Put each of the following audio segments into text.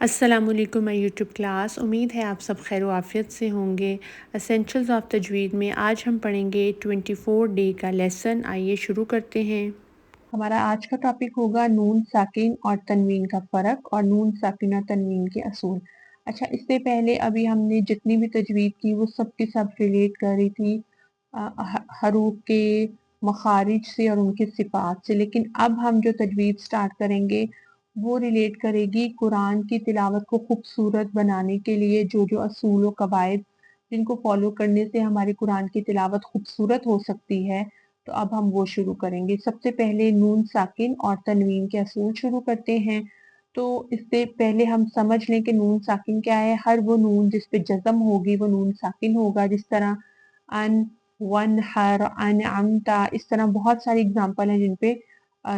السلام علیکم میں یوٹیوب کلاس، امید ہے آپ سب خیر و عافیت سے ہوں گے۔ اسینشلز آف تجوید میں آج ہم پڑھیں گے 24 ڈے کا لیسن۔ آئیے شروع کرتے ہیں۔ ہمارا آج کا ٹاپک ہوگا نون ساکن اور تنوین کا فرق اور نون ساکن اور تنوین کے اصول۔ اچھا، اس سے پہلے ابھی ہم نے جتنی بھی تجوید کی وہ سب کے سب ریلیٹ کر رہی تھی حروف کے مخارج سے اور ان کے صفات سے، لیکن اب ہم جو تجوید سٹارٹ کریں گے وہ ریلیٹ کرے گی قرآن کی تلاوت کو خوبصورت بنانے کے لیے جو اصول و قواعد جن کو فالو کرنے سے ہماری قرآن کی تلاوت خوبصورت ہو سکتی ہے، تو اب ہم وہ شروع کریں گے۔ سب سے پہلے نون ساکن اور تنوین کے اصول شروع کرتے ہیں۔ تو اس سے پہلے ہم سمجھ لیں کہ نون ساکن کیا ہے۔ ہر وہ نون جس پہ جزم ہوگی وہ نون ساکن ہوگا، جس طرح ان، ون، ہر، انعمتا، اس طرح بہت ساری اگزامپل ہیں جن پہ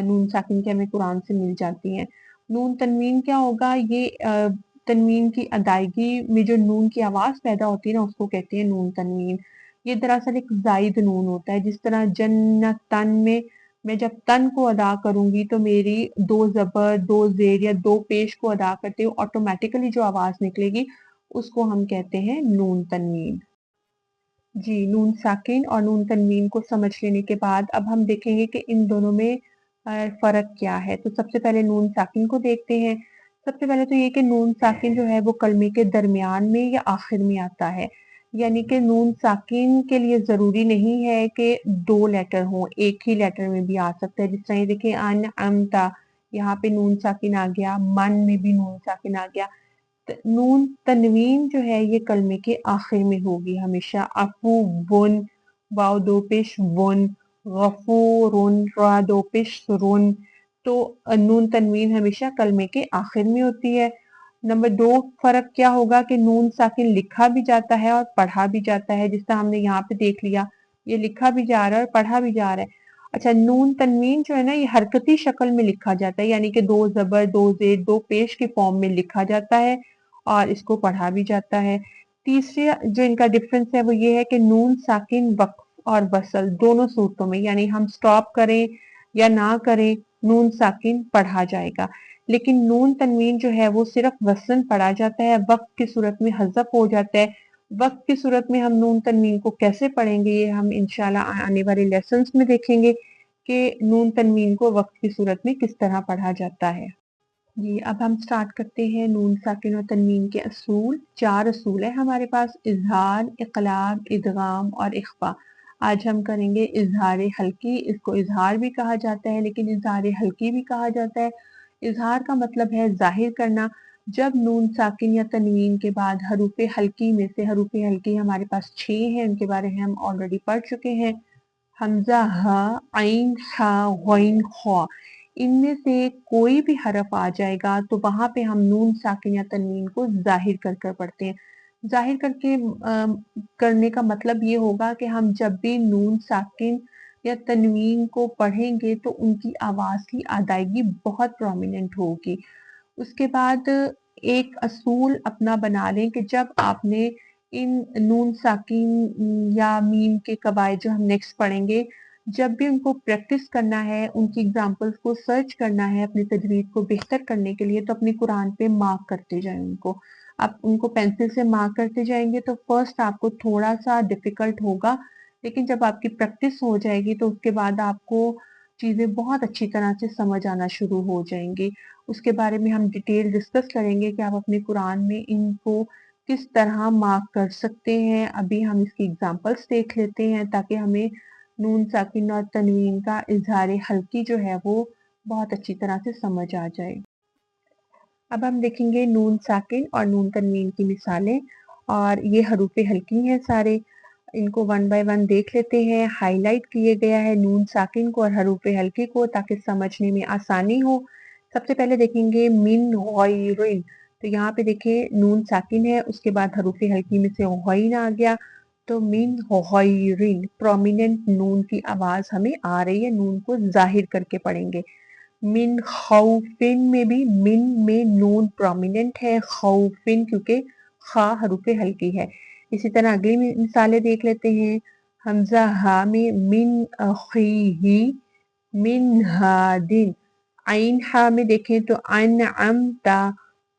نون ساکن کے ہمیں قرآن سے مل جاتی ہیں۔ نون تنوین کیا ہوگا؟ یہ تنوین کی ادائیگی میں جو نون کی آواز پیدا ہوتی ہے نا، اس کو کہتے ہیں نون تنوین۔ یہ دراصل ایک زائد نون ہوتا ہے، جس طرح جنتن میں جب تن کو ادا کروں گی تو میری دو زبر، دو زیر یا دو پیش کو ادا کرتے ہوئے آٹومیٹیکلی جو آواز نکلے گی اس کو ہم کہتے ہیں نون تنوین۔ جی، نون ساکن اور نون تنوین کو سمجھ لینے کے بعد اب ہم دیکھیں گے کہ ان دونوں میں فرق کیا ہے۔ تو سب سے پہلے نون ساکن کو دیکھتے ہیں۔ سب سے پہلے تو یہ کہ نون ساکن جو ہے وہ کلمے کے درمیان میں یا آخر میں آتا ہے، یعنی کہ نون ساکن کے لیے ضروری نہیں ہے کہ دو لیٹر ہوں، ایک ہی لیٹر میں بھی آ سکتا ہے۔ جس طرح یہ دیکھیں انعمتا، یہاں پہ نون ساکن آ گیا، من میں بھی نون ساکن آ گیا۔ نون تنوین جو ہے یہ کلمے کے آخر میں ہوگی ہمیشہ۔ افو ون، واو دو پیش ون، غفورن، را دو پیش رن، تو نون تنوین ہمیشہ کلمے کے آخر میں ہوتی ہے۔ نمبر دو فرق کیا ہوگا کہ نون ساکن لکھا بھی جاتا ہے اور پڑھا بھی جاتا ہے، جس طرح ہم نے یہاں پہ دیکھ لیا، یہ لکھا بھی جا رہا ہے اور پڑھا بھی جا رہا ہے۔ اچھا، نون تنوین جو ہے نا یہ حرکتی شکل میں لکھا جاتا ہے، یعنی کہ دو زبر، دو زیر، دو پیش کے فارم میں لکھا جاتا ہے اور اس کو پڑھا بھی جاتا ہے۔ تیسری جو ان کا ڈفرنس ہے وہ یہ ہے کہ نون ساکن وقف اور وصل دونوں صورتوں میں، یعنی ہم سٹاپ کریں یا نہ کریں نون ساکن پڑھا جائے گا، لیکن نون تنوین جو ہے وہ صرف وصل پڑھا جاتا ہے، وقف کی صورت میں حذف ہو جاتا ہے۔ وقف کی صورت میں ہم نون تنوین کو کیسے پڑھیں گے یہ ہم انشاءاللہ آنے والے لیسنز میں دیکھیں گے کہ نون تنوین کو وقف کی صورت میں کس طرح پڑھا جاتا ہے۔ جی، اب ہم سٹارٹ کرتے ہیں نون ساکن اور تنوین کے اصول۔ چار اصول ہیں ہمارے پاس: اظہار، اقلاب، ادغام اور اخفا۔ آج ہم کریں گے اظہار حلقی۔ اس کو اظہار بھی کہا جاتا ہے لیکن اظہار حلقی بھی کہا جاتا ہے۔ اظہار کا مطلب ہے ظاہر کرنا۔ جب نون ساکن یا تنوین کے بعد حروف حلقی میں سے، حروف حلقی ہمارے پاس 6 ہیں، ان کے بارے میں ہم آلریڈی پڑھ چکے ہیں: حمزہ، ہا، عین، ہا، غین، خا۔ ان میں سے کوئی بھی حرف آ جائے گا تو وہاں پہ ہم نون ساکن یا تنوین کو ظاہر کر کر پڑھتے ہیں۔ ظاہر کر کے کرنے کا مطلب یہ ہوگا کہ ہم جب بھی نون ساکن یا تنوین کو پڑھیں گے تو ان کی آواز کی ادائیگی بہت پرومیننٹ ہوگی۔ اس کے بعد ایک اصول اپنا بنا لیں کہ جب آپ نے ان نون ساکن یا میم کے قواعد جو ہم نیکسٹ پڑھیں گے، جب بھی ان کو پریکٹس کرنا ہے، ان کی اگزامپلس کو سرچ کرنا ہے اپنی تجوید کو بہتر کرنے کے لیے، تو اپنی قرآن پہ مارک کرتے جائیں ان کو۔ آپ ان کو پینسل سے مارک کرتے جائیں گے تو فرسٹ آپ کو تھوڑا سا ڈیفیکلٹ ہوگا، لیکن جب آپ کی پریکٹس ہو جائے گی تو اس کے بعد آپ کو چیزیں بہت اچھی طرح سے سمجھ آنا شروع ہو جائیں گی۔ اس کے بارے میں ہم ڈیٹیل ڈسکس کریں گے کہ آپ اپنے قرآن میں ان کو کس طرح مارک کر سکتے ہیں۔ ابھی ہم اس کی اگزامپلس دیکھ لیتے ہیں تاکہ ہمیں نون ساکن اور تنوین کا اظہار حلقی جو ہے وہ بہت اچھی طرح سے سمجھ آ جائے۔ اب ہم دیکھیں گے نون ساکن اور نون تنوین کی مثالیں، اور یہ حروف حلقی ہیں سارے۔ ان کو ون بائی ون دیکھ لیتے ہیں۔ ہائی لائٹ کیے گیا ہے نون ساکن کو اور حروف حلقی کو تاکہ سمجھنے میں آسانی ہو۔ سب سے پہلے دیکھیں گے من غیرن، تو یہاں پہ دیکھیں نون ساکن ہے، اس کے بعد حروف حلقی میں سے غین آ گیا، تو من غیرن پرومیننٹ نون کی آواز ہمیں آ رہی ہے، نون کو ظاہر کر کے پڑھیں گے۔ من خوفن میں بھی من میں نون پرومیننٹ ہے، خوفن کیونکہ خا حروف حلقی ہے۔ اسی طرح اگلی مثالیں دیکھ لیتے ہیں۔ حمزہ ہا میں من اخیہ، من ہادن۔ عین ہا میں دیکھیں تو انعمتا،